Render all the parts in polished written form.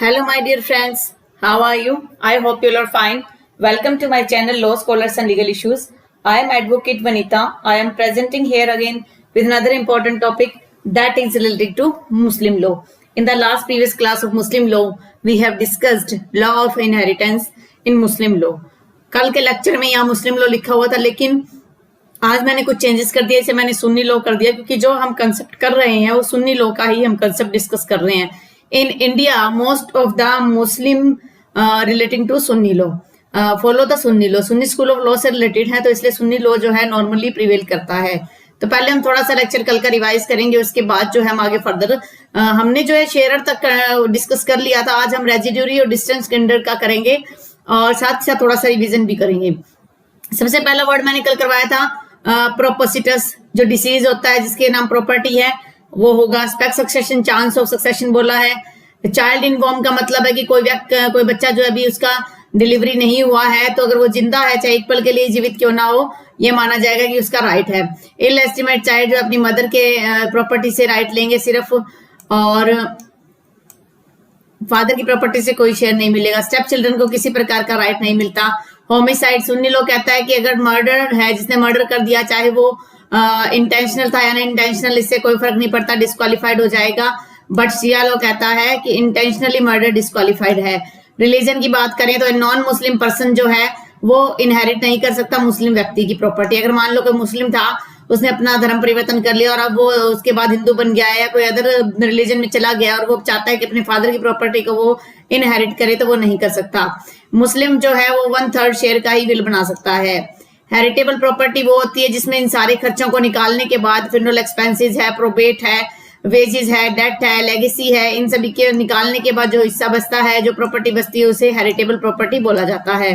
Hello, my dear friends. How are you? I hope you are fine. Welcome to my channel Law Scholars and Legal Issues. I am Advocate Vanita. I am presenting here again with another important topic that is related to Muslim law. In the last previous class of Muslim law, we have discussed law of inheritance in Muslim law. कल के lecture में यहाँ मुस्लिम law लिखा हुआ था, लेकिन आज मैंने कुछ चेंजेस कर दिया, इसे मैंने सुन्नी लॉ कर दिया, क्योंकि जो हम कंसेप्ट कर रहे हैं वो सुन्नी लॉ का ही हम कंसेप्ट डिस्कस कर रहे हैं. In India most of the Muslim relating to Sunni law follow the Sunni law. Sunni school of law से रिलेटेड है, तो इसलिए सुन्नी लॉ जो है नॉर्मली प्रिवेल करता है. तो पहले हम थोड़ा सा लेक्चर कल का रिवाइज करेंगे, उसके बाद जो है हम आगे फर्दर हमने जो है शेयर तक डिस्कस कर लिया था. आज हम रेजिड्यूरी और डिस्टेंस किंडर का करेंगे और साथ साथ थोड़ा सा रिवीजन भी करेंगे. सबसे पहला वर्ड मैंने कल करवाया था प्रोपोसिटस, जो डिसीज होता है जिसके नाम प्रॉपर्टी है वो होगा. स्पेक्ट सक्सेशन, चांस ऑफ सक्सेशन बोला है. चाइल्ड इन वॉर्म का मतलब है कि कोई बच्चा जो अभी उसका डिलीवरी नहीं हुआ है, तो अगर वो जिंदा है चाहे एक पल के लिए जीवित क्यों ना हो, ये माना जाएगा कि उसका राइट है. इल एस्टिमेट चाइल्ड जो अपनी मदर के प्रॉपर्टी से राइट लेंगे सिर्फ, और फादर की प्रॉपर्टी से कोई शेयर नहीं मिलेगा. स्टेप चिल्ड्रन को किसी प्रकार का राइट नहीं मिलता. होमिसाइड, सुन्नी लोग कहता है कि अगर मर्डर है, जिसने मर्डर कर दिया, चाहे वो इंटेंशनल था या नहीं इंटेंशनल, इससे कोई फर्क नहीं पड़ता, डिस्क्वालिफाइड हो जाएगा. बट शिया लोग कहता है कि इंटेंशनली मर्डर डिस्क्वालिफाइड है. रिलीजन की बात करें तो नॉन मुस्लिम पर्सन जो है वो इनहेरिट नहीं कर सकता मुस्लिम व्यक्ति की प्रॉपर्टी. अगर मान लो कोई मुस्लिम था, उसने अपना धर्म परिवर्तन कर लिया और अब वो उसके बाद हिंदू बन गया है या कोई अदर रिलीजन में चला गया और वो चाहता है कि अपने फादर की प्रॉपर्टी को वो इनहेरिट करे, तो वो नहीं कर सकता. मुस्लिम जो है वो 1/3 शेयर का ही विल बना सकता है. हेरिटेबल प्रॉपर्टी वो होती है जिसमें इन सारे खर्चों को निकालने के बाद फ्यूनरल एक्सपेंसेस है, प्रोबेट है, वेजेस है, डेट है, लेगेसी है, इन सभी के निकालने के बाद जो हिस्सा बचता है, जो प्रॉपर्टी बचती है, उसे हेरिटेबल प्रॉपर्टी बोला जाता है.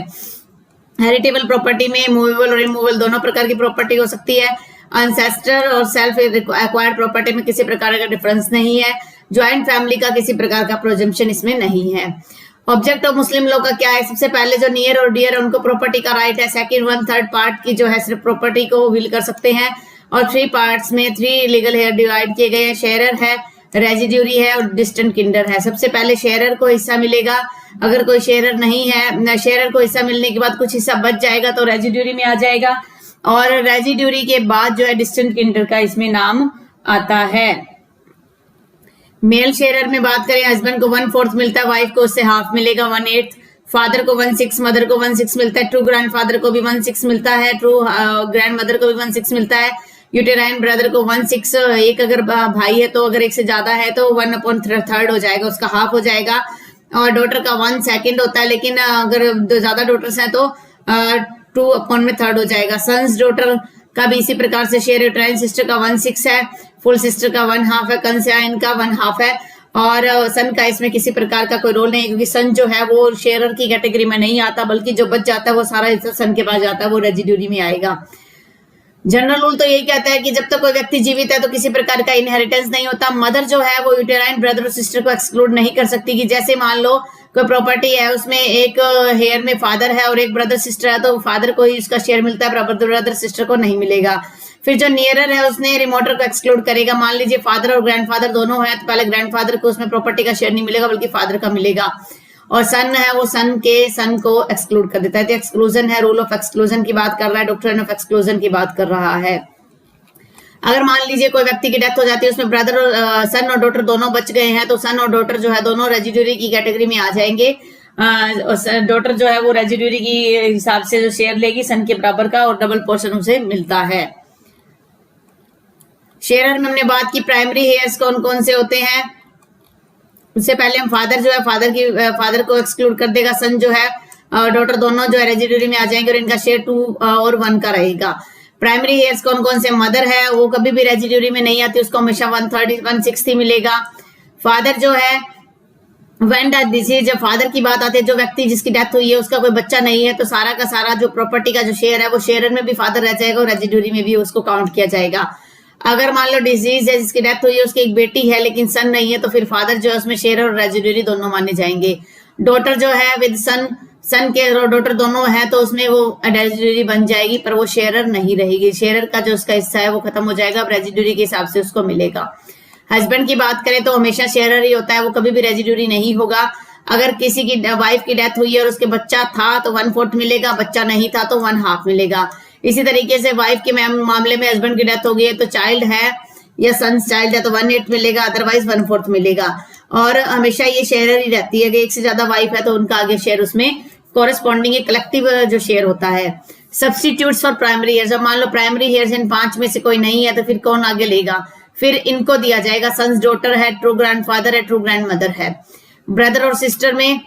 हेरिटेबल प्रॉपर्टी में मूवेबल और इमूवेबल दोनों प्रकार की प्रॉपर्टी हो सकती है. अनसेस्टर और सेल्फ एक्वायर्ड प्रॉपर्टी में किसी प्रकार का डिफरेंस नहीं है. ज्वाइंट फैमिली का किसी प्रकार का प्रोजम्पशन इसमें नहीं है. ऑब्जेक्ट ऑफ मुस्लिम लॉ का क्या है? सबसे पहले जो नियर और डियर उनको प्रॉपर्टी का राइट है. सेकंड 1/3 पार्ट की जो है सिर्फ प्रॉपर्टी को विल कर सकते हैं, और 3 पार्ट्स में 3 लीगल हेयर डिवाइड किए गए हैं. शेयरर है, रेजिड्यूरी है और डिस्टेंट किंडर है. सबसे पहले शेयरर को हिस्सा मिलेगा. अगर कोई शेयरर नहीं है, शेयरर को हिस्सा मिलने के बाद कुछ हिस्सा बच जाएगा तो रेजिड्यूरी में आ जाएगा, और रेजिड्यूरी के बाद जो है डिस्टेंट किंडर का इसमें नाम आता है. मेल शेयरर में बात करें, हस्बैंड को 1/4 मिलता है, वाइफ को उससे हाफ मिलेगा 1/8. फादर को 1/6, मदर को 1/6 मिलता है. ट्रू ग्रैंड फादर को भी 1/6 मिलता है. ट्रू ग्रैंड मदर को भी 1/6 मिलता है. यूटेराइन ब्रदर को 1/6, एक अगर भाई है तो अगर एक से ज्यादा है तो 1/3 हो जाएगा, उसका हाफ हो जाएगा. और डॉटर का 1/2 होता है, लेकिन अगर ज्यादा डॉटर्स हैं तो 2/3 हो जाएगा. सन्स डॉटर का भी इसी प्रकार से शेयर. यूटेराइन सिस्टर का 1/6 है, फुल सिस्टर का 1/2 है, कंसाइन का 1/2 है, और सन का इसमें किसी प्रकार का कोई रोल नहीं है, क्योंकि सन जो है वो शेयरर की कैटेगरी में नहीं आता, बल्कि जो बच जाता है वो सारा हिस्सा सन के पास जाता है, वो रेजिड्यूरी में आएगा. जनरल रूल तो यही कहता है कि जब तक कोई व्यक्ति जीवित है तो किसी प्रकार का इनहेरिटेंस नहीं होता. मदर जो है वो यूटेराइन ब्रदर और सिस्टर को एक्सक्लूड नहीं कर सकती, कि जैसे मान लो कोई प्रॉपर्टी है, उसमें एक हेयर में फादर है और एक ब्रदर सिस्टर है, तो फादर को ही उसका शेयर मिलता है, ब्रदर सिस्टर को नहीं मिलेगा. फिर जो नियरर है उसने रिमोटर को एक्सक्लूड करेगा. मान लीजिए फादर और ग्रैंडफादर दोनों है, तो पहले ग्रैंडफादर को उसमें प्रॉपर्टी का शेयर नहीं मिलेगा, बल्कि फादर का मिलेगा. और सन है वो सन को एक्सक्लूड कर देता है. तो एक्सक्लूजन है, रूल ऑफ एक्सक्लूजन की बात कर रहा है, डॉक्ट्रिन ऑफ एक्सक्लूजन की बात कर रहा है. अगर मान लीजिए कोई व्यक्ति की डेथ हो जाती है, उसमें ब्रदर और सन और डॉटर दोनों बच गए हैं, तो सन और डॉटर जो है दोनों रेजिड्यूरी की कैटेगरी में आ जाएंगे. डॉटर जो है वो रेजिड्यूरी की हिसाब से जो शेयर लेगी सन के बराबर का, और डबल पोर्शन उसे मिलता है. शेयरर में हमने बात की प्राइमरी हेयर्स कौन कौन से होते हैं. उससे पहले हम फादर जो है फादर को एक्सक्लूड कर देगा. सन जो है डॉटर दोनों जो है रेजिड्यूरी में आ जाएंगे, और इनका शेयर 2 और 1 का रहेगा. प्राइमरी हेयर्स कौन कौन से? मदर है वो कभी भी रेजिड्यूरी में नहीं आती, उसको हमेशा 1/6 ही मिलेगा. फादर जो है व्हेन डेथ डिसीज, जब फादर की बात आती है, जो व्यक्ति जिसकी डेथ हुई है उसका कोई बच्चा नहीं है, तो सारा का सारा जो प्रॉपर्टी का जो शेयर है वो शेयरर में भी फादर रह जाएगा और रेजिड्यूरी में भी उसको काउंट किया जाएगा. अगर मान लो डिजीज है, जिसकी डेथ हुई है, उसकी एक बेटी है लेकिन सन नहीं है, तो फिर फादर जो है उसमें शेयर और रेजिड्यूरी दोनों माने जाएंगे. डॉटर जो है विद सन के डॉटर दोनों है, तो उसमें वो रेजिड्यूरी बन जाएगी, पर वो शेयरर नहीं रहेगी. शेयरर का जो उसका हिस्सा है वो खत्म हो जाएगा, अब रेजिड्यूरी के हिसाब से उसको मिलेगा. हस्बैंड की बात करें तो हमेशा शेयरर ही होता है, वो कभी भी रेजिड्यूरी नहीं होगा. अगर किसी की वाइफ की डेथ हुई है और उसके बच्चा था तो 1/4 मिलेगा, बच्चा नहीं था तो 1/2 मिलेगा। इसी तरीके से वाइफ के मामले में हस्बैंड की डेथ हो गई है तो चाइल्ड है या सन्स चाइल्ड है तो 1/8 मिलेगा, अदरवाइज 1/4 मिलेगा। और हमेशा ये शेयर ही रहती है कि एक से ज्यादा वाइफ है तो उनका आगे शेयर उसमें कोरस्पॉन्डिंग कलेक्टिव जो शेयर होता है। सब्सटीट्यूट्स फॉर प्राइमरी हेयर्स, अब मान लो प्राइमरी हेयर्स इन 5 में से कोई नहीं है तो फिर कौन आगे लेगा? फिर इनको दिया जाएगा, सन्स डॉटर है, ट्रू ग्रैंडफादर है, ट्रू ग्रैंडमदर है। ब्रदर और सिस्टर में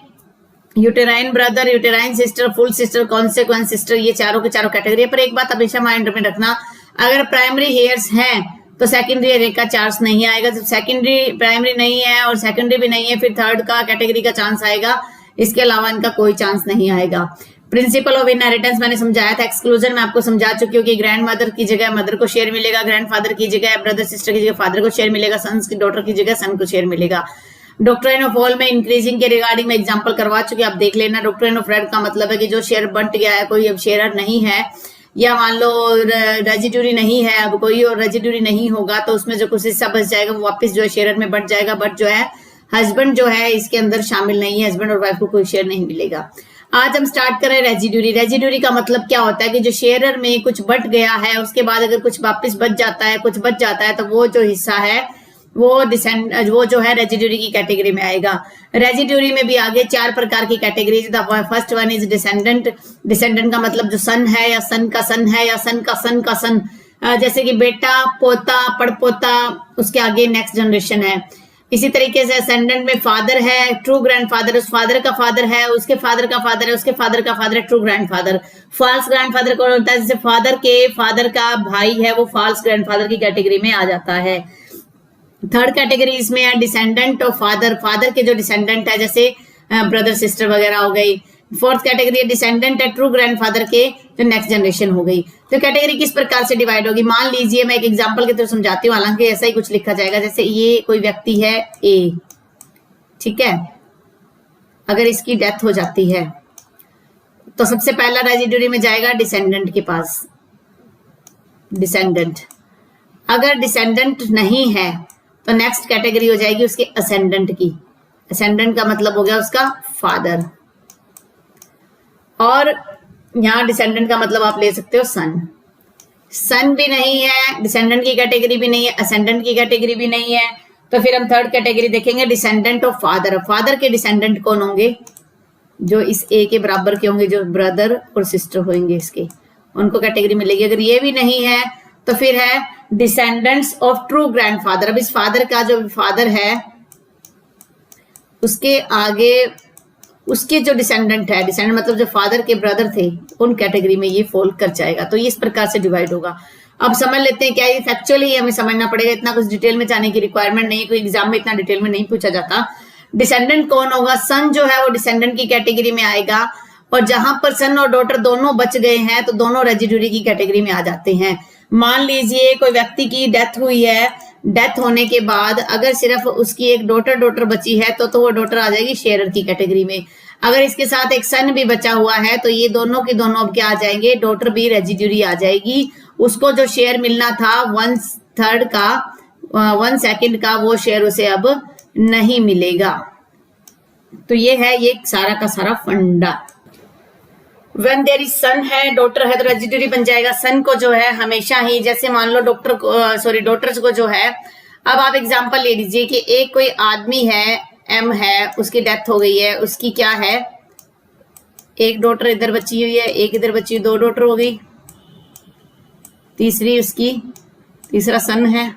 uterine brother, uterine sister, full sister, consequence sister, ये चारों के चारों कैटेगरी है। पर एक बात हमेशा माइंड में रखना, अगर प्राइमरी हेयर्स हैं तो सेकेंडरी हेयर का चांस नहीं आएगा। जब सेकेंडरी प्राइमरी नहीं है और सेकेंडरी भी नहीं है फिर थर्ड का कैटेगरी का चांस आएगा, इसके अलावा इनका कोई चांस नहीं आएगा। प्रिंसिपल ऑफ इनहेरिटेंस मैंने समझाया था, एक्सक्लूजन में आपको समझा चुकी हूँ कि ग्रैंड मदर की जगह मदर को शेयर मिलेगा, ग्रैंडफादर की जगह ब्रदर सिस्टर की जगह फादर को शेयर मिलेगा, सन्स की डॉटर की जगह सन को शेयर मिलेगा। डॉक्ट्रिन ऑफ ऑल में इंक्रीजिंग के रिगार्डिंग में एग्जांपल करवा चुके, आप देख लेना। डॉक्ट्रिन ऑफ रेड का मतलब है कि जो शेयर बंट गया है, कोई अब शेयर नहीं है, या मान लो रेजिड्यूरी नहीं है, अब कोई और रेजिड्यूरी नहीं होगा तो उसमें जो कुछ हिस्सा बच जाएगा वो वापस जो है शेयर में बंट जाएगा। बट जो है हस्बैंड जो है इसके अंदर शामिल नहीं है, हस्बैंड और वाइफ को कोई शेयर नहीं मिलेगा। आज हम स्टार्ट करें रेजिड्यूरी। रेजिड्यूरी का मतलब क्या होता है कि जो शेयरर में कुछ बट गया है उसके बाद अगर कुछ वापस बच जाता है, कुछ बच जाता है तो वो जो हिस्सा है वो जो है रेजिड्यूरी की कैटेगरी में आएगा। रेजिड्यूरी में भी आगे 4 प्रकार की categories. First one is descendant. Descendant का मतलब जो सन है या सन का सन है या सन का सन का सन, जैसे कि बेटा, पोता, पड़पोता, उसके आगे नेक्स्ट जनरेशन है। इसी तरीके से असेंडेंट में फादर है, ट्रू ग्रैंडफादर, उस फादर का फादर है, उसके फादर का फादर है, उसके फादर का फादर है, ट्रू ग्रैंडफादर। फॉल्स ग्रैंडफादर कौन होता है? जैसे फादर के फादर का भाई है वो फॉल्स ग्रैंडफादर की कैटेगरी में आ जाता है। थर्ड कैटेगरी इसमें है डिसेंडेंट ऑफ फादर, फादर के जो डिसेंडेंट है जैसे ब्रदर सिस्टर वगैरह हो गई। फोर्थ कैटेगरी डिसेंडेंट है ट्रू ग्रैंडफादर के जो नेक्स्ट जनरेशन हो गई। तो कैटेगरी किस प्रकार से डिवाइड होगी? मान लीजिए मैं एक एग्जांपल के थ्रू समझाती हूँ, हालांकि ऐसा ही कुछ लिखा जाएगा। जैसे ये कोई व्यक्ति है ए, ठीक है, अगर इसकी डेथ हो जाती है तो सबसे पहला रेजिड्यूरी में जाएगा डिसेंडेंट के पास, डिसेंडेंट। अगर डिसेंडेंट नहीं है तो नेक्स्ट कैटेगरी हो जाएगी उसके असेंडेंट की। असेंडेंट का मतलब हो गया उसका फादर, और यहां डिसेंडेंट का मतलब आप ले सकते हो सन। सन भी नहीं है, डिसेंडेंट की कैटेगरी भी नहीं है, असेंडेंट की कैटेगरी भी नहीं है, तो फिर हम थर्ड कैटेगरी देखेंगे डिसेंडेंट ऑफ फादर। फादर के डिसेंडेंट कौन होंगे? जो इस ए के बराबर के होंगे, जो ब्रदर और सिस्टर होंगे इसके, उनको कैटेगरी मिलेगी। अगर ये भी नहीं है तो फिर है डिसेंडेंट्स ऑफ ट्रू ग्रैंडफादर। अब इस फादर का जो फादर है उसके आगे उसके जो डिसेंडेंट है, डिसेंडेंट मतलब जो फादर के ब्रदर थे, उन कैटेगरी में ये फॉल कर जाएगा। तो ये इस प्रकार से डिवाइड होगा। अब समझ लेते हैं क्या ये फैक्चुअली हमें समझना पड़ेगा, इतना कुछ डिटेल में जाने की रिक्वायरमेंट नहीं है, कोई एग्जाम में इतना डिटेल में नहीं पूछा जाता। डिसेंडेंट कौन होगा? सन जो है वो डिसेंडेंट की कैटेगरी में आएगा, और जहां पर सन और डॉटर दोनों बच गए हैं तो दोनों रेजिड्यूरी की कैटेगरी में आ जाते हैं। मान लीजिए कोई व्यक्ति की डेथ हुई है, डेथ होने के बाद अगर सिर्फ उसकी एक डॉटर बची है तो वो डॉटर आ जाएगी शेयरर की कैटेगरी में। अगर इसके साथ एक सन भी बचा हुआ है तो ये दोनों के दोनों अब क्या आ जाएंगे? डॉटर भी रेजिड्यूरी आ जाएगी। उसको जो शेयर मिलना था 1/3 का, 1/2 का, वो शेयर उसे अब नहीं मिलेगा। तो ये है ये सारा का सारा फंडा। When there is son है, डॉटर है, तो रेजिड्यूरी बन जाएगा। सन को जो है हमेशा ही, जैसे मान लो डॉटर्स को जो है, अब आप एग्जांपल ले लीजिए कि एक कोई आदमी है, एम है, उसकी डेथ हो गई है, उसकी क्या है, एक डॉटर इधर बची हुई है, एक इधर बची हुई, 2 डॉटर हो गई, तीसरी उसकी, तीसरा सन है,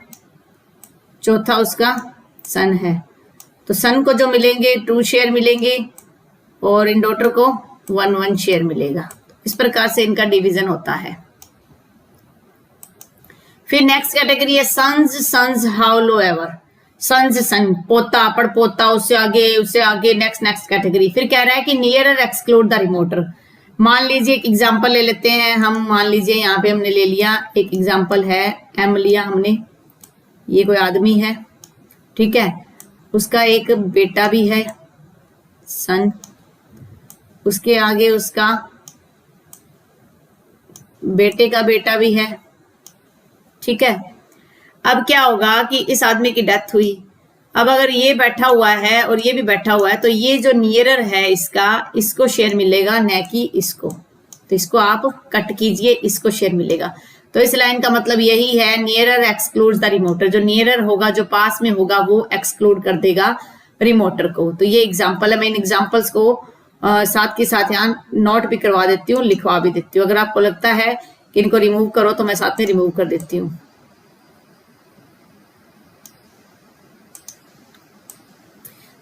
चौथा उसका सन है। तो सन को जो मिलेंगे 2 शेयर मिलेंगे और इन डॉटर को 1 शेयर मिलेगा। इस प्रकार से इनका डिवीजन होता है। फिर नेक्स्ट कैटेगरी है सन्स हाउ एवर। सन्स सन, पोता, पड़पोता, उससे आगे नेक्स्ट कैटेगरी। फिर कह रहा है कि नियरर एक्सक्लूड द रिमोटर। मान लीजिए एक एग्जांपल ले लेते हैं हम, मान लीजिए यहाँ पे हमने ले लिया एक एग्जांपल है, एम लिया हमने, ये कोई आदमी है, ठीक है, उसका एक बेटा भी है सन, उसके आगे उसका बेटे का बेटा भी है, ठीक है। अब क्या होगा कि इस आदमी की डेथ हुई, अब अगर ये बैठा हुआ है और ये भी बैठा हुआ है तो ये जो नियरर है इसका, इसको शेयर मिलेगा, न कि इसको। तो इसको आप कट कीजिए, इसको शेयर मिलेगा। तो इस लाइन का मतलब यही है, नियरर एक्सक्लूड्स द रिमोटर। जो नियरर होगा, जो पास में होगा, वो एक्सक्लूड कर देगा रिमोटर को। तो ये एग्जाम्पल है। मैं इन एग्जाम्पल्स को साथ के साथ यहाँ नोट भी करवा देती हूँ, लिखवा भी देती हूँ। अगर आपको लगता है कि इनको रिमूव करो तो मैं साथ में रिमूव कर देती हूँ।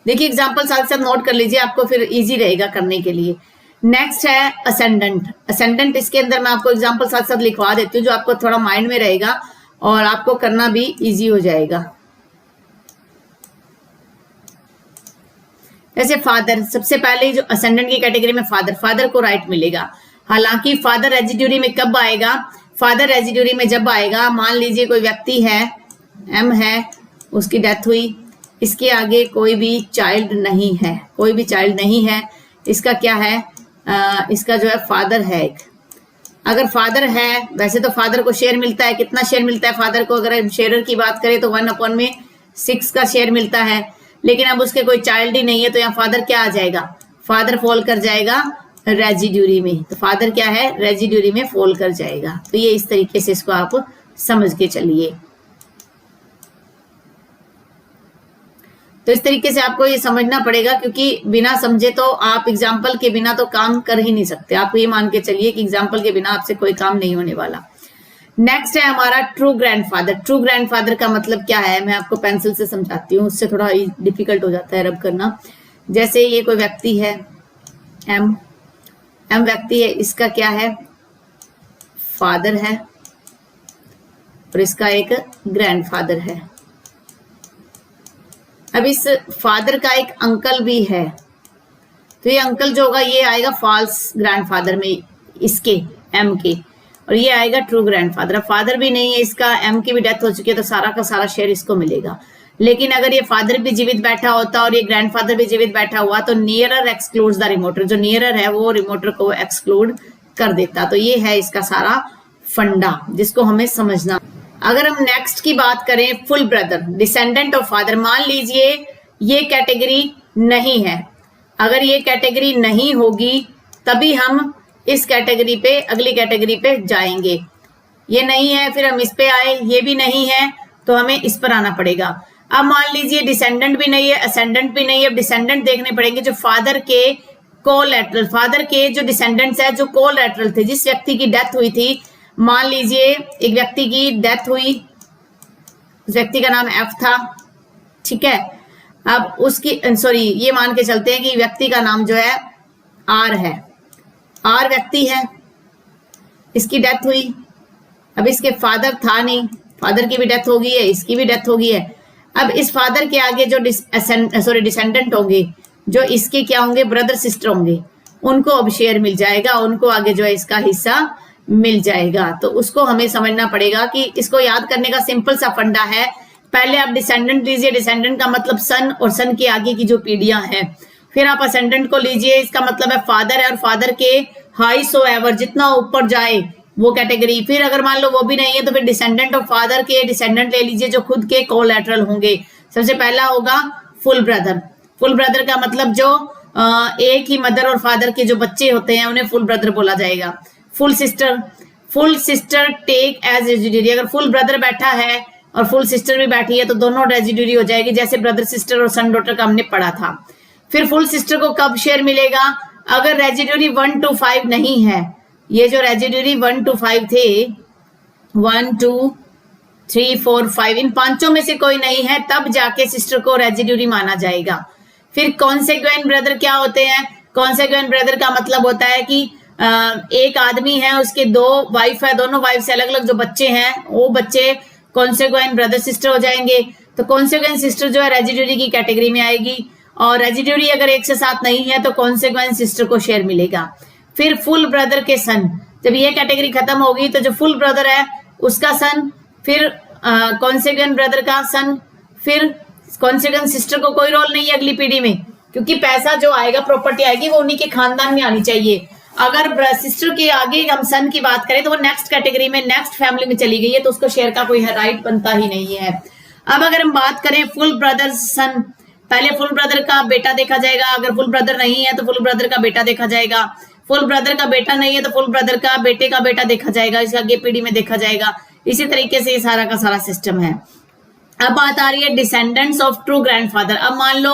देखिए एग्जाम्पल साथ साथ नोट कर लीजिए, आपको फिर इजी रहेगा करने के लिए। नेक्स्ट है असेंडेंट। असेंडेंट, इसके अंदर मैं आपको एग्जाम्पल साथ साथ लिखवा देती हूँ, जो आपको थोड़ा माइंड में रहेगा और आपको करना भी इजी हो जाएगा। जैसे फादर, सबसे पहले जो असेंडेंट की कैटेगरी में फादर को राइट मिलेगा। हालांकि फादर रेजिड्यूरी में कब आएगा? फादर रेजिड्यूरी में जब आएगा, मान लीजिए कोई व्यक्ति है, एम है, उसकी डेथ हुई, इसके आगे कोई भी चाइल्ड नहीं है, कोई भी चाइल्ड नहीं है, इसका क्या है, इसका जो है फादर है एक। अगर फादर है, वैसे तो फादर को शेयर मिलता है, कितना शेयर मिलता है फादर को? अगर शेयरर की बात करें तो 1/6 का शेयर मिलता है, लेकिन अब उसके कोई चाइल्ड ही नहीं है, तो यहाँ फादर क्या आ जाएगा? फादर फॉल कर जाएगा रेजिड्यूरी में। तो फादर क्या है? रेजिड्यूरी में फॉल कर जाएगा। तो ये इस तरीके से इसको आप समझ के चलिए। तो इस तरीके से आपको ये समझना पड़ेगा, क्योंकि बिना समझे तो आप एग्जाम्पल के बिना तो काम कर ही नहीं सकते। आप ये मान के चलिए कि एग्जाम्पल के बिना आपसे कोई काम नहीं होने वाला। नेक्स्ट है हमारा ट्रू ग्रैंडफादर। ट्रू ग्रैंडफादर का मतलब क्या है, मैं आपको पेंसिल से समझाती हूँ, उससे थोड़ा डिफिकल्ट हो जाता है रब करना। जैसे ये कोई व्यक्ति है, एम व्यक्ति है, इसका क्या है? फादर है और इसका एक ग्रैंडफादर है। अब इस फादर का एक अंकल भी है, तो ये अंकल जो होगा ये आएगा फॉल्स ग्रैंडफादर में, इसके एम के, और ये आएगा ट्रू ग्रैंडफादर। अब फादर भी नहीं है इसका, एम की भी डेथ हो चुकी है, तो सारा का सारा शेयर इसको मिलेगा। लेकिन अगर ये फादर भी जीवित बैठा होता और ये ग्रैंडफादर भी जीवित बैठा हुआ, तो नियरर एक्सक्लूड्स द रिमोटर। जो नियरर है वो रिमोटर को एक्सक्लूड कर देता। तो ये है इसका सारा फंडा, जिसको हमें समझना। अगर हम नेक्स्ट की बात करें, full brother, descendant of father. मान लीजिए ये कैटेगरी नहीं है, अगर ये कैटेगरी नहीं होगी तभी हम इस कैटेगरी पे, अगली कैटेगरी पे जाएंगे। ये नहीं है, फिर हम इस पे आए, ये भी नहीं है, तो हमें इस पर आना पड़ेगा। अब मान लीजिए डिसेंडेंट भी नहीं है, असेंडेंट भी नहीं है, अब डिसेंडेंट देखने पड़ेंगे जो फादर के कोलैटरल, फादर के जो डिसेंडेंट्स है, जो कोलैटरल थे, जिस व्यक्ति की डेथ हुई थी। मान लीजिए एक व्यक्ति की डेथ हुई, उस व्यक्ति का नाम एफ था, ठीक है। अब उसकी सॉरी, ये मान के चलते हैं कि व्यक्ति का नाम जो है आर है, आर व्यक्ति है, इसकी डेथ हुई। अब इसके फादर था नहीं, फादर की भी डेथ हो गई है, इसकी भी डेथ हो गई है। अब इस फादर के आगे जो डिसेंडेंट होंगे, जो इसके क्या होंगे, ब्रदर सिस्टर होंगे, उनको अब शेयर मिल जाएगा, उनको आगे जो है इसका हिस्सा मिल जाएगा। तो उसको हमें समझना पड़ेगा कि इसको याद करने का सिंपल सा फंडा है। पहले आप डिसेंडेंट लीजिए, डिसेंडेंट का मतलब सन, और सन के आगे की जो पीढ़ियां हैं। फिर आप असेंडेंट को लीजिए, इसका मतलब है फादर है, और फादर के हाई सो एवर, जितना ऊपर जाए वो कैटेगरी। फिर अगर मान लो वो भी नहीं है तो फिर डिसेंडेंट ऑफ फादर के डिसेंडेंट ले लीजिए, जो खुद के कोलैटरल होंगे। सबसे पहला होगा फुल ब्रदर। फुल ब्रदर का मतलब जो एक ही मदर और फादर के जो बच्चे होते हैं उन्हें फुल ब्रदर बोला जाएगा। Full sister take as residuary. अगर फुल ब्रदर बैठा है और फुल सिस्टर भी बैठी है तो दोनों रेजिड्यूरी हो जाएगी, जैसे ब्रदर सिस्टर और सन डॉटर का हमने पढ़ा था। फिर फुल सिस्टर को कब शेयर मिलेगा? अगर रेजिड्यूरी 1 to 5 नहीं है। ये जो रेजिड्यूरी 1 to 5 थे, 1 2 3 4 5, इन पांचों में से कोई नहीं है, तब जाके सिस्टर को रेजिड्यूरी माना जाएगा। फिर कॉन्सेक्वेंट ब्रदर क्या होते हैं? कॉन्सेक्वेंट ब्रदर का मतलब होता है कि एक आदमी है, उसके 2 वाइफ है, दोनों वाइफ से अलग अलग जो बच्चे हैं, वो बच्चे कॉन्सेक्वेंट ब्रदर सिस्टर हो जाएंगे। तो कॉन्सेक्वेंट सिस्टर जो है रेजिड्यूरी की कैटेगरी में आएगी, और रेजिड्यूरी अगर 1 से 7 नहीं है तो कॉन्सेक्वेंट सिस्टर को शेयर मिलेगा। फिर फुल ब्रदर के सन, जब ये कैटेगरी खत्म होगी तो जो फुल ब्रदर है उसका सन, फिर कॉन्सेक्वेंट ब्रदर का सन, फिर कॉन्सेक्वेंट सिस्टर को कोई रोल नहीं है अगली पीढ़ी में, क्योंकि पैसा जो आएगा, प्रॉपर्टी आएगी, वो उन्हीं के खानदान में आनी चाहिए। अगर सिस्टर के आगे हम सन की बात करें तो वो नेक्स्ट कैटेगरी में, नेक्स्ट फैमिली में चली गई है, तो उसको शेयर का कोई राइट बनता ही नहीं है। अब अगर हम बात करें फुल ब्रदर सन, पहले फुल ब्रदर का बेटा देखा जाएगा, अगर फुल ब्रदर नहीं है तो फुल ब्रदर का बेटा देखा जाएगा, फुल ब्रदर का बेटा नहीं है तो फुल ब्रदर का बेटे का बेटा देखा जाएगा, इसका आगे पीढ़ी में देखा जाएगा। इसी तरीके से ये सारा का सारा सिस्टम है। अब बात आ रही है डिसेंडेंट्स ऑफ ट्रू ग्रैंडफादर। अब मान लो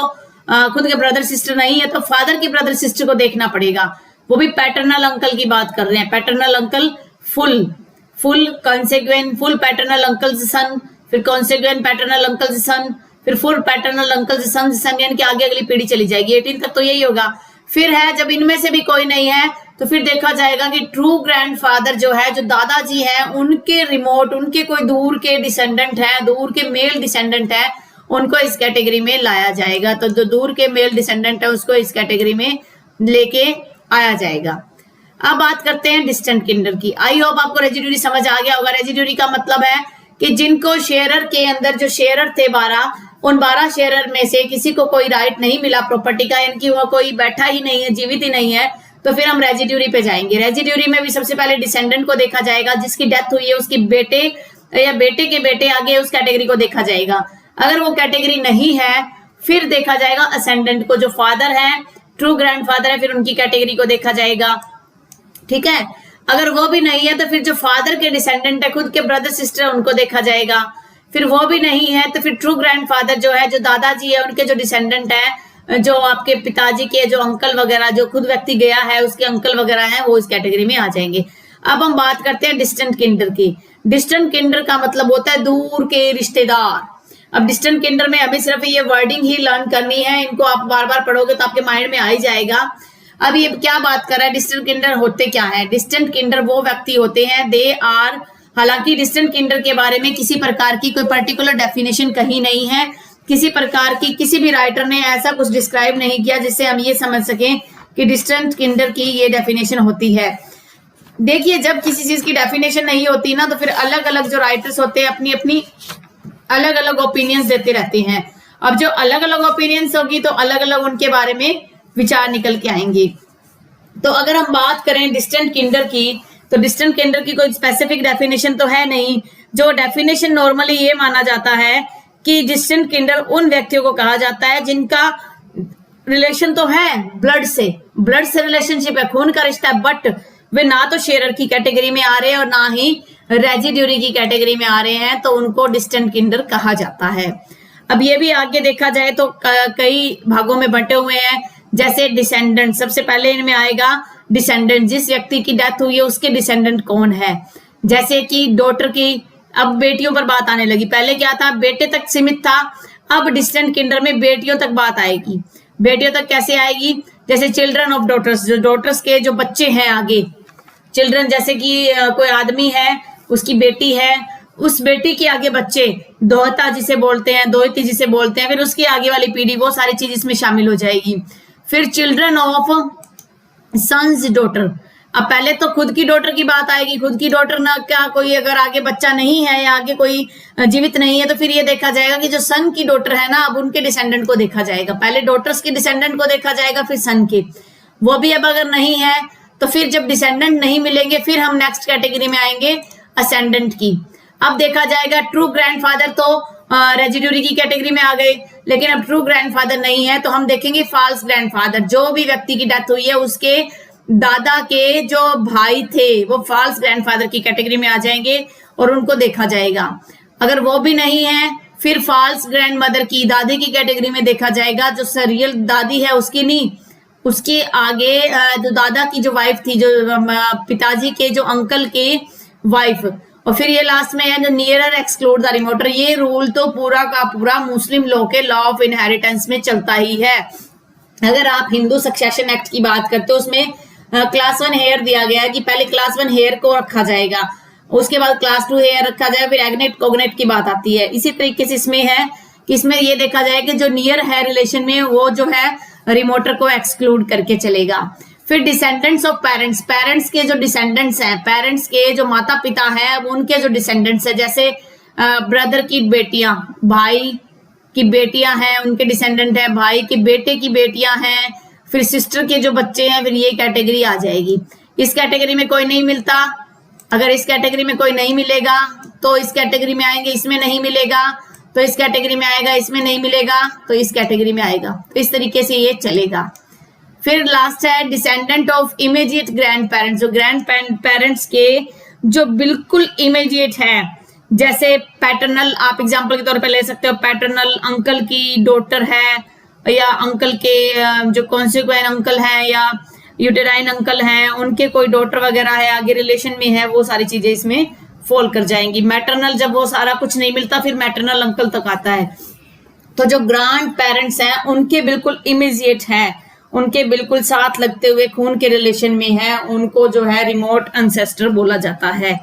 खुद के ब्रदर सिस्टर नहीं है तो फादर की ब्रदर सिस्टर को देखना पड़ेगा, वो भी पैटर्नल अंकल की बात कर रहे हैं। Paternal uncle full consequent full paternal uncle son, फिर कॉन्सेक्वेंट पैटर्नल अंकल सन, फिर फुल पैटर्नल अंकल सन, यानी कि आगे अगली पीढ़ी चली जाएगी 18 तक तो यही होगा। फिर है जब इनमें से भी कोई नहीं है तो फिर देखा जाएगा कि ट्रू ग्रैंडफादर जो है, जो दादाजी है, उनके रिमोट, उनके कोई दूर के डिसेंडेंट है, दूर के मेल डिसेंडेंट है, उनको इस कैटेगरी में लाया जाएगा। तो जो दूर के मेल डिसेंडेंट है उसको इस कैटेगरी में लेके आया जाएगा। अब बात करते हैं डिस्टेंट किंडर की। आई होप आपको रेजिड्यूरी समझ आ गया होगा। रेजिड्यूरी का मतलब है कि जिनको शेयरर के अंदर जो शेयरर थे 12, उन 12 शेयरर में से किसी को कोई राइट नहीं मिला प्रॉपर्टी का, यानी कि वो कोई बैठा ही नहीं है, जीवित ही नहीं है, तो फिर हम रेजिड्यूरी पे जाएंगे। रेजिड्यूरी में भी सबसे पहले डिसेंडेंट को देखा जाएगा, जिसकी डेथ हुई है उसकी बेटे या बेटे के बेटे, आगे उस कैटेगरी को देखा जाएगा। अगर वो कैटेगरी नहीं है फिर देखा जाएगा असेंडेंट को, जो फादर है, ट्रू ग्रैंडफादर है, फिर उनकी कैटेगरी को देखा जाएगा। ठीक है, अगर वो भी नहीं है तो फिर जो फादर के डिसेंडेंट है, खुद के ब्रदर सिस्टर, उनको देखा जाएगा। फिर वो भी नहीं है तो फिर ट्रू ग्रैंडफादर जो है, जो दादाजी है, उनके जो डिसेंडेंट है, जो आपके पिताजी के जो अंकल वगैरह, जो खुद व्यक्ति गया है उसके अंकल वगैरह हैं, वो इस कैटेगरी में आ जाएंगे। अब हम बात करते हैं डिस्टेंट किंडर की। डिस्टेंट किंडर का मतलब होता है दूर के रिश्तेदार। अब डिस्टेंट किंडर में अभी सिर्फ ये वर्डिंग ही लर्न करनी है, इनको आप बार बार पढ़ोगे तो आपके माइंड में आ ही जाएगा। अब ये क्या बात कर रहा है, डिस्टेंट किंडर होते क्या है? डिस्टेंट किंडर वो व्यक्ति होते हैं, दे आर, हालांकि डिस्टेंट किंडर के बारे में किसी प्रकार की कोई पर्टिकुलर डेफिनेशन कहीं नहीं है, किसी प्रकार की किसी भी राइटर ने ऐसा कुछ डिस्क्राइब नहीं किया जिससे हम ये समझ सकें कि डिस्टेंट किंडर की ये डेफिनेशन होती है। देखिए, जब किसी चीज की डेफिनेशन नहीं होती ना, तो फिर अलग अलग जो राइटर्स होते हैं अपनी अपनी अलग अलग ओपिनियंस देते रहते हैं। अब जो अलग अलग ओपिनियंस होगी तो अलग अलग उनके बारे में विचार निकल के आएंगे। तो अगर हम बात करें डिस्टेंट किंडर की, तो डिस्टेंट किंडर की कोई स्पेसिफिक डेफिनेशन तो है नहीं। जो डेफिनेशन नॉर्मली ये माना जाता है कि डिस्टेंट किंडर उन व्यक्तियों को कहा जाता है जिनका रिलेशन तो है ब्लड से रिलेशनशिप है, खून का रिश्ता है, बट वे ना तो शेयरर की कैटेगरी में आ रहे हैं और ना ही रेजिड्यूरी की कैटेगरी में आ रहे हैं, तो उनको डिस्टेंट किंडर कहा जाता है। अब ये भी आगे देखा जाए तो कई भागों में बंटे हुए हैं, जैसे डिसेंडेंट। सबसे पहले इनमें आएगा डिसेंडेंट, जिस व्यक्ति की डेथ हुई है उसके डिसेंडेंट कौन है। जैसे कि डॉटर की, अब बेटियों पर बात आने लगी। पहले क्या था, बेटे तक सीमित था, अब डिस्टेंट किंडर में बेटियों तक बात आएगी। बेटियों तक कैसे आएगी? जैसे चिल्ड्रन ऑफ डॉटर्स, जो डॉटर्स के जो बच्चे हैं आगे, चिल्ड्रन जैसे कि कोई आदमी है, उसकी बेटी है, उस बेटी के आगे बच्चे, दोहता जिसे बोलते हैं, दोहती जिसे बोलते हैं, फिर उसकी आगे वाली पीढ़ी, वो सारी चीज इसमें शामिल हो जाएगी। फिर चिल्ड्रन ऑफ सन्स डॉटर, अब पहले तो खुद की डॉटर की बात आएगी। खुद की डॉटर ना क्या, कोई अगर आगे बच्चा नहीं है या आगे कोई जीवित नहीं है तो फिर ये देखा जाएगा कि जो सन की डॉटर है ना, अब उनके डिसेंडेंट को देखा जाएगा। पहले डॉटर्स के डिसेंडेंट को देखा जाएगा, फिर सन के। वो भी अब अगर नहीं है तो फिर जब डिसेंडेंट नहीं मिलेंगे फिर हम नेक्स्ट कैटेगरी में आएंगे असेंडेंट की। अब देखा जाएगा ट्रू ग्रैंडफादर तो रेजिड्यूरी की कैटेगरी में आ गए, लेकिन अब ट्रू ग्रैंडफादर नहीं है तो हम देखेंगे फॉल्स ग्रैंडफादर। जो भी व्यक्ति की डेथ हुई है उसके दादा के जो भाई थे वो फॉल्स ग्रैंडफादर की कैटेगरी में आ जाएंगे और उनको देखा जाएगा। अगर वो भी नहीं है फिर फॉल्स ग्रैंडमदर की, दादी की कैटेगरी में देखा जाएगा। जो रियल दादी है उसकी नहीं, उसके आगे जो दादा की जो वाइफ थी, जो पिताजी के जो अंकल के वाइफ। और फिर ये लास्ट में है जो नियरर एक्सक्लूड द रिमोटर। ये रूल तो पूरा का पूरा मुस्लिम लॉ के लॉ ऑफ इनहेरिटेंस में चलता ही है। अगर आप हिंदू सक्सेशन एक्ट की बात करते हो, उसमें क्लास 1 हेयर दिया गया है कि पहले क्लास 1 हेयर को रखा जाएगा, उसके बाद क्लास 2 हेयर रखा जाएगा, फिर एग्नेट कोगनेट की बात आती है। इसी तरीके से इसमें है कि इसमें ये देखा जाए कि जो नियर है रिलेशन में वो जो है रिमोटर को एक्सक्लूड करके चलेगा। फिर डिसेंडेंट्स ऑफ पेरेंट्स, पेरेंट्स के जो डिसेंडेंट्स हैं, पेरेंट्स के जो माता पिता हैं उनके जो डिसेंडेंट्स हैं, जैसे ब्रदर की बेटियां, भाई की बेटियां हैं उनके डिसेंडेंट है, भाई के बेटे की बेटियां हैं, फिर सिस्टर के जो बच्चे हैं, फिर ये कैटेगरी आ जाएगी। इस कैटेगरी में कोई नहीं मिलता। अगर इस कैटेगरी में कोई नहीं मिलेगा तो इस कैटेगरी में आएंगे, इसमें नहीं मिलेगा तो इस कैटेगरी में आएगा, इसमें नहीं मिलेगा तो इस कैटेगरी में आएगा। तो इस तरीके से ये चलेगा। फिर लास्ट है descendant of immediate grand parents, जो ग्रैंड पेरेंट्स के जो बिल्कुल इमीडिएट है, जैसे पैटर्नल, आप एग्जांपल के तौर पे ले सकते हो, पैटर्नल अंकल की डॉटर है, या अंकल के जो कॉन्सिक्वेंट अंकल है, या यूटेराइन अंकल हैं, उनके कोई डॉटर वगैरह है, आगे रिलेशन में है, वो सारी चीजें इसमें फॉल कर जाएंगी। मैटरनल जब वो सारा कुछ नहीं मिलता फिर मैटरनल अंकल तक आता है। तो जो ग्रैंड पेरेंट्स हैं उनके बिल्कुल इमीडिएट है, उनके बिल्कुल साथ लगते हुए खून के रिलेशन में है, उनको जो है रिमोट एंसेस्टर बोला जाता है।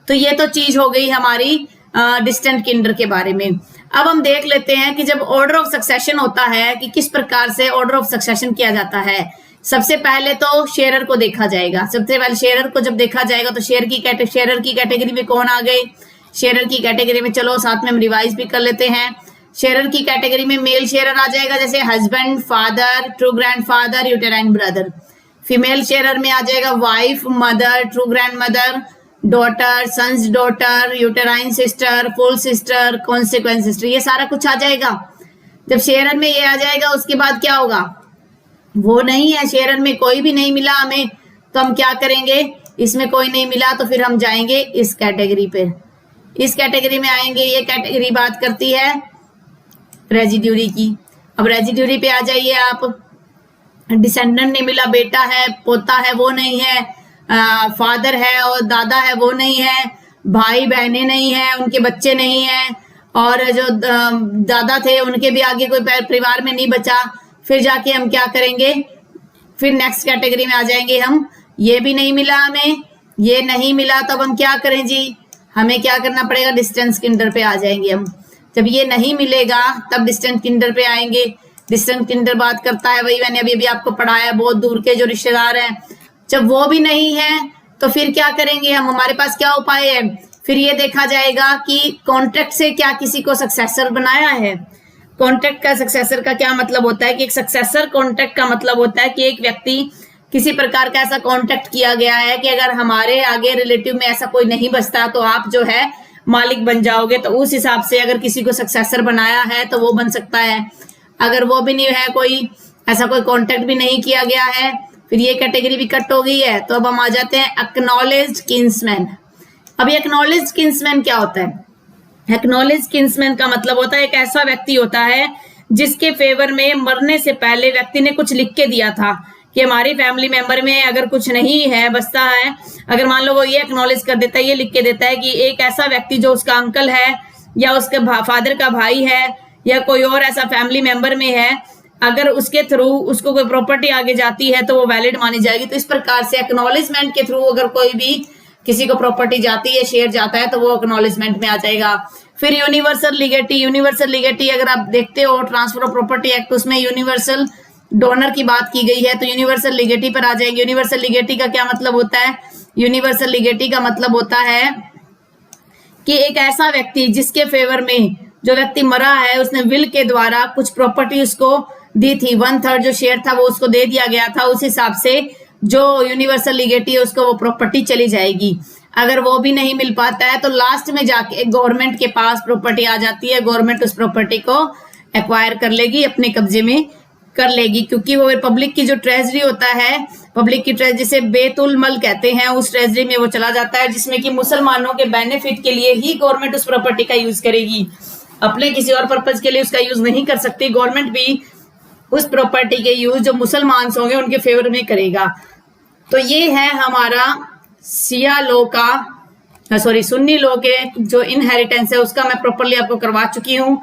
तो ये तो चीज हो गई हमारी डिस्टेंट किंडर के बारे में। अब हम देख लेते हैं कि जब ऑर्डर ऑफ सक्सेशन होता है कि किस प्रकार से ऑर्डर ऑफ सक्सेशन किया जाता है। सबसे पहले तो शेयरर को देखा जाएगा। सबसे पहले शेयरर को जब देखा जाएगा तो शेयरर की कैटेगरी में कौन आ गए? शेयरर की कैटेगरी में चलो साथ में हम रिवाइज भी कर लेते हैं। शेयरर की कैटेगरी में मेल शेयरर आ जाएगा, जैसे husband, father, true grandfather, uterine brother. Female sharer में आ जाएगा wife, mother, true grand mother, daughter, son's daughter, uterine sister, full sister, consequent sister, ये सारा कुछ आ जाएगा। जब शेयरर में ये आ जाएगा उसके बाद क्या होगा? वो नहीं है, शेयरर में कोई भी नहीं मिला हमें, तो हम क्या करेंगे? इसमें कोई नहीं मिला तो फिर हम जाएंगे इस कैटेगरी पे, इस कैटेगरी में आएंगे। ये कैटेगरी बात करती है रेजिड्यूरी की। अब रेजिड्यूरी पे आ जाइए आप। डिसेंडेंट नहीं मिला, बेटा है, पोता है, वो नहीं है, फादर है और दादा है, वो नहीं है, भाई बहनें नहीं है, उनके बच्चे नहीं हैं, और जो दादा थे उनके भी आगे कोई परिवार में नहीं बचा। फिर जाके हम क्या करेंगे? फिर नेक्स्ट कैटेगरी में आ जाएंगे हम। ये भी नहीं मिला हमें, ये नहीं मिला, तब हम क्या करें जी? हमें क्या करना पड़ेगा? डिस्टेंस किंडर पे आ जाएंगे हम। जब ये नहीं मिलेगा तब डिस्टेंस किंडर पे आएंगे। डिस्टेंस किंडर बात करता है, वही मैंने अभी आपको पढ़ाया, बहुत दूर के जो रिश्तेदार हैं। जब वो भी नहीं है तो फिर क्या करेंगे हम? हमारे पास क्या उपाय है? फिर ये देखा जाएगा कि कॉन्ट्रैक्ट से क्या किसी को सक्सेसर बनाया है। कॉन्ट्रैक्ट का सक्सेसर का क्या मतलब होता है? कि एक सक्सेसर कॉन्ट्रैक्ट का मतलब होता है कि एक व्यक्ति किसी प्रकार का ऐसा कॉन्ट्रैक्ट किया गया है कि अगर हमारे आगे रिलेटिव में ऐसा कोई नहीं बचता तो आप जो है मालिक बन जाओगे। तो उस हिसाब से अगर किसी को सक्सेसर बनाया है तो वो बन सकता है। अगर वो भी नहीं है, कोई ऐसा कोई कॉन्ट्रैक्ट भी नहीं किया गया है, फिर ये कैटेगरी भी कट हो गई है। तो अब हम आ जाते हैं एक्नॉलेज्ड किन्समैन। अब ये एक्नॉलेज्ड किन्समैन क्या होता है? एक्नॉलेज्ड किन्समैन का मतलब होता है एक ऐसा व्यक्ति होता है जिसके फेवर में मरने से पहले व्यक्ति ने कुछ लिख के दिया था कि हमारी फैमिली मेंबर में अगर कुछ नहीं है, बचता है, अगर मान लो वो ये एक्नॉलेज कर देता है, ये लिख के देता है कि एक ऐसा व्यक्ति जो उसका अंकल है या उसके फादर का भाई है या कोई और ऐसा फैमिली मेंबर में है, अगर उसके थ्रू उसको कोई प्रॉपर्टी आगे जाती है तो वो वैलिड मानी जाएगी। तो इस प्रकार से एक्नॉलेजमेंट के थ्रू अगर कोई भी किसी को प्रॉपर्टी जाती है, शेयर जाता है, तो वो एक्नॉलेजमेंट में आ जाएगा। फिर यूनिवर्सल लीगेटी। यूनिवर्सल लीगेटी अगर आप देखते हो ट्रांसफर ऑफ प्रॉपर्टी एक्ट, उसमें यूनिवर्सल डोनर की बात की गई है, तो यूनिवर्सल लीगेटी पर आ जाएंगे। यूनिवर्सल लीगेटी का क्या मतलब होता है? यूनिवर्सल लीगेटी का मतलब होता है कि एक ऐसा व्यक्ति जिसके फेवर में जो व्यक्ति मरा है उसने विल के द्वारा कुछ प्रॉपर्टी उसको दी थी, 1/3 जो शेयर था वो उसको दे दिया गया था, उस हिसाब से जो यूनिवर्सल लीगेटी है उसको वो प्रॉपर्टी चली जाएगी। अगर वो भी नहीं मिल पाता है तो लास्ट में जाके गवर्नमेंट के पास प्रॉपर्टी आ जाती है, गवर्नमेंट उस प्रॉपर्टी को एक्वायर कर लेगी, अपने कब्जे में कर लेगी, क्योंकि वो पब्लिक की जो ट्रेजरी होता है, पब्लिक की ट्रेजरी जिसे बेतुल मल कहते हैं, उस ट्रेजरी में वो चला जाता है, जिसमें कि मुसलमानों के बेनिफिट के लिए ही गवर्नमेंट उस प्रॉपर्टी का यूज करेगी, अपने किसी और पर्पज के लिए उसका यूज नहीं कर सकती। गवर्नमेंट भी उस प्रॉपर्टी के यूज जो मुसलमान होंगे उनके फेवर में करेगा। तो ये है हमारा शिया लॉ का, सुन्नी लॉ के जो इनहेरिटेंस है उसका मैं प्रॉपरली आपको करवा चुकी हूँ।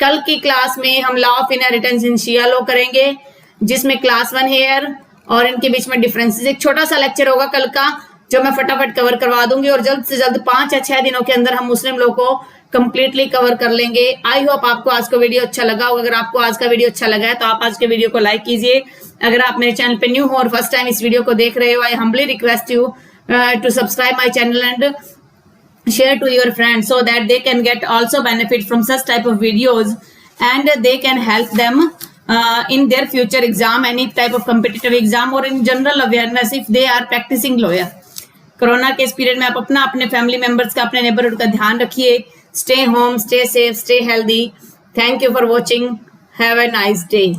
कल की क्लास में हम law of inheritance in Shia law करेंगे, जिसमें क्लास 1 हेयर और इनके बीच में डिफरेंसेस, एक छोटा सा लेक्चर होगा कल का जो मैं फटाफट कवर करवा दूंगी, और जल्द से जल्द 5 या 6 दिनों के अंदर हम मुस्लिम लॉ को कंप्लीटली कवर कर लेंगे। आई होप आपको आज का वीडियो अच्छा लगा होगा। अगर आपको आज का वीडियो अच्छा लगा है तो आप आज के वीडियो को लाइक कीजिए। अगर आप मेरे चैनल पे न्यू हो और फर्स्ट टाइम इस वीडियो को देख रहे हो, I humbly request you to subscribe my channel and share to your friends so that they can get also benefit from such type of videos and they can help them in their future exam, any type of competitive exam or in general awareness if they are practicing lawyer। Corona के इस period में आप अपने family members का, अपने neighbourhood का ध्यान रखिए, Stay home, stay safe, stay healthy. Thank you for watching. Have a nice day.